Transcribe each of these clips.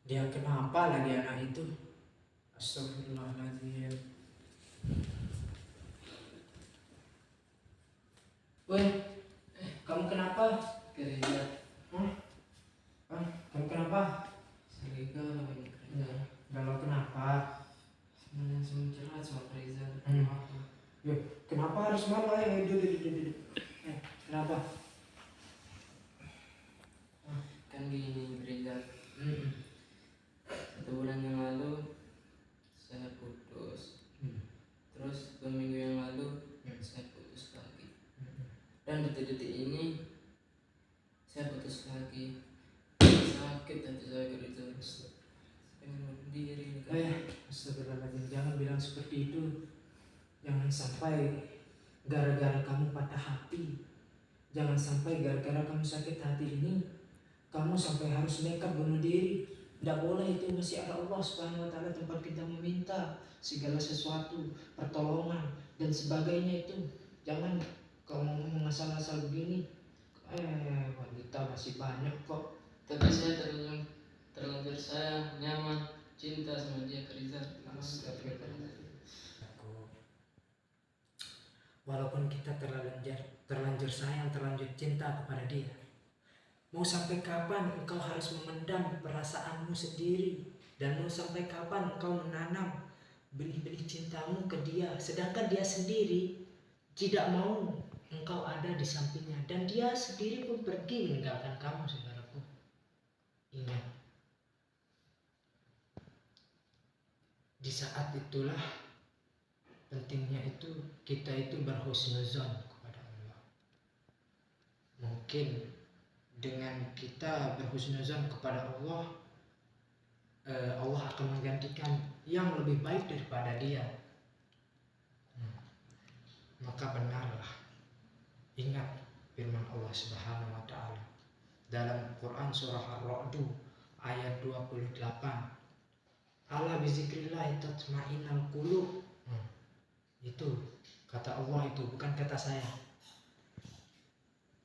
Dia kenapa lagi anak itu? Astagfirullahaladzim. Woi, kamu kenapa? Kerja. Kamu kenapa? Saya galau ini kerja. Galau kenapa? Semuanya cerah sama Reza. Kenapa harus malu? Ayo duduk. Kenapa? Kan gini Reza. 1 bulan yang lalu saya putus. Terus 2 minggu yang lalu saya putus lagi. Dan detik-detik ini saya putus lagi. Sakit hati saya Reza. Pengen bunuh diri. Astagfirullahaladzim, jangan bilang seperti itu. Jangan sampai gara-gara kamu patah hati, jangan sampai gara-gara kamu sakit hati ini kamu sampai harus nekat bunuh diri. Tidak boleh, itu masih ada Allah Subhanahu wa Ta'ala tempat kita meminta segala sesuatu, pertolongan dan sebagainya. Itu jangan kamu ngomong asal-asal begini. Wanita masih banyak kok. Tapi saya terlanjur sayang, nyaman, cinta sama dia Reza. Walaupun kita terlanjur sayang, terlanjur cinta kepada dia, mau sampai kapan engkau harus memendam perasaanmu sendiri? Dan mau sampai kapan engkau menanam benih-benih cintamu ke dia, sedangkan dia sendiri tidak mau engkau ada di sampingnya, dan dia sendiri pun pergi meninggalkan kamu, saudaraku. Ingat, di saat itulah pentingnya itu kita itu berhusnuzon kepada Allah. Mungkin dengan kita berhusnuzon kepada Allah, Allah akan menggantikan yang lebih baik daripada dia. Maka benarlah, ingat firman Allah Subhanahu wa Ta'ala dalam Quran surah Ar-Ra'd ayat 28. Ala bizikrillah tatma'innal qulub. Itu kata Allah, itu bukan kata saya.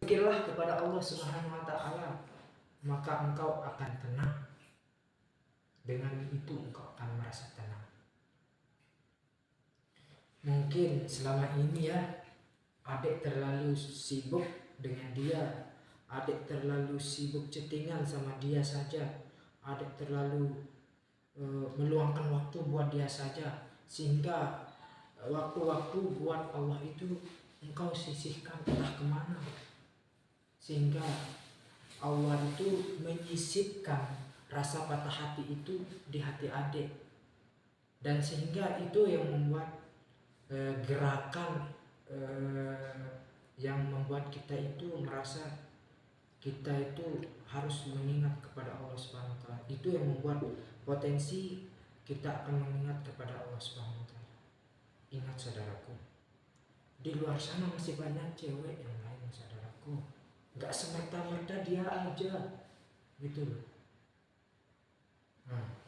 Pikirlah kepada Allah Subhanahu wa Ta'ala, maka engkau akan tenang. Dengan itu engkau akan merasa tenang. Mungkin selama ini ya, adik terlalu sibuk dengan dia, adik terlalu sibuk chattingan sama dia saja, adik terlalu meluangkan waktu buat dia saja, sehingga waktu-waktu buat Allah itu engkau sisihkan entah kemana, sehingga Allah itu menyisipkan rasa patah hati itu di hati adik, dan sehingga itu yang membuat gerakan yang membuat kita itu merasa kita itu harus mengingat kepada Allah Subhanahu wa Ta'ala. Itu yang membuat potensi kita akan mengingat kepada Allah Subhanahu wa Ta'ala. Ingat saudaraku, di luar sana masih banyak cewek yang lain saudaraku. Gak semerta-merta dia aja gitu loh.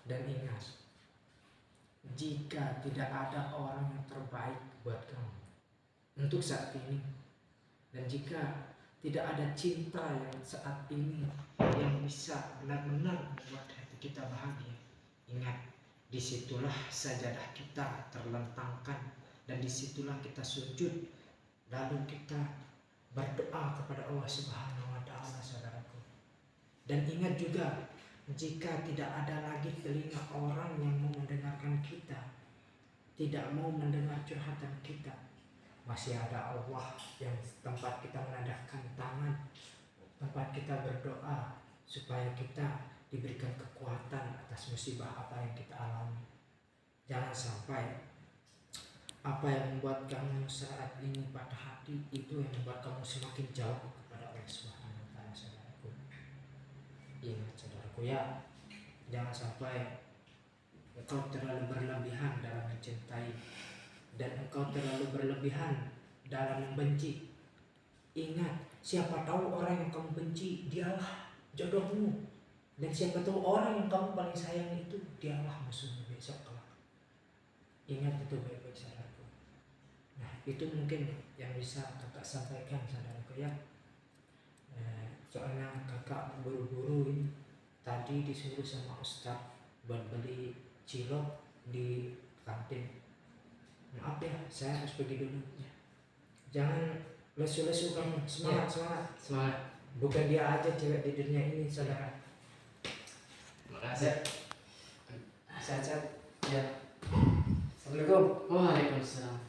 Dan ingat, jika tidak ada orang yang terbaik buat kamu untuk saat ini, dan jika tidak ada cinta yang saat ini yang bisa benar-benar membuat hati kita bahagia, ingat, disitulah sajadah kita terlentangkan, dan disitulah kita sujud, lalu kita berdoa kepada Allah Subhanahu wa Ta'ala, saudaraku. Dan ingat juga, jika tidak ada lagi telinga orang yang mau mendengarkan kita, tidak mau mendengar curhatan kita, masih ada Allah yang tempat kita menadahkan tangan, tempat kita berdoa supaya kita diberikan kekuatan atas musibah apa yang kita alami. Jangan sampai apa yang membuat kamu saat ini patah hati itu yang membuat kamu semakin jauh kepada Allah Subhanahu wa Ta'ala, saudaraku. Ingat saudaraku ya, jangan sampai engkau terlalu berlebihan dalam mencintai, dan engkau terlalu berlebihan dalam membenci. Ingat, siapa tahu orang yang kamu benci dialah jodohmu, dan siapa tahu orang yang kamu paling sayang itu dialah musuhmu besok kelak. Ingat itu baik-baik saudaraku. Nah, itu mungkin yang bisa kakak sampaikan saudaraku ya. Soalnya kakak buru-buru ini tadi tadi disuruh sama Ustadz buat beli cilok di kantin. Maaf ya, saya harus pergi dulu. Jangan lesu-lesu kamu, semangat semangat. Semangat. Bukan dia aja cewek di dunia ini, saudara. Makasih. Sehat-sehat. Ya. Assalamualaikum. Waalaikumsalam.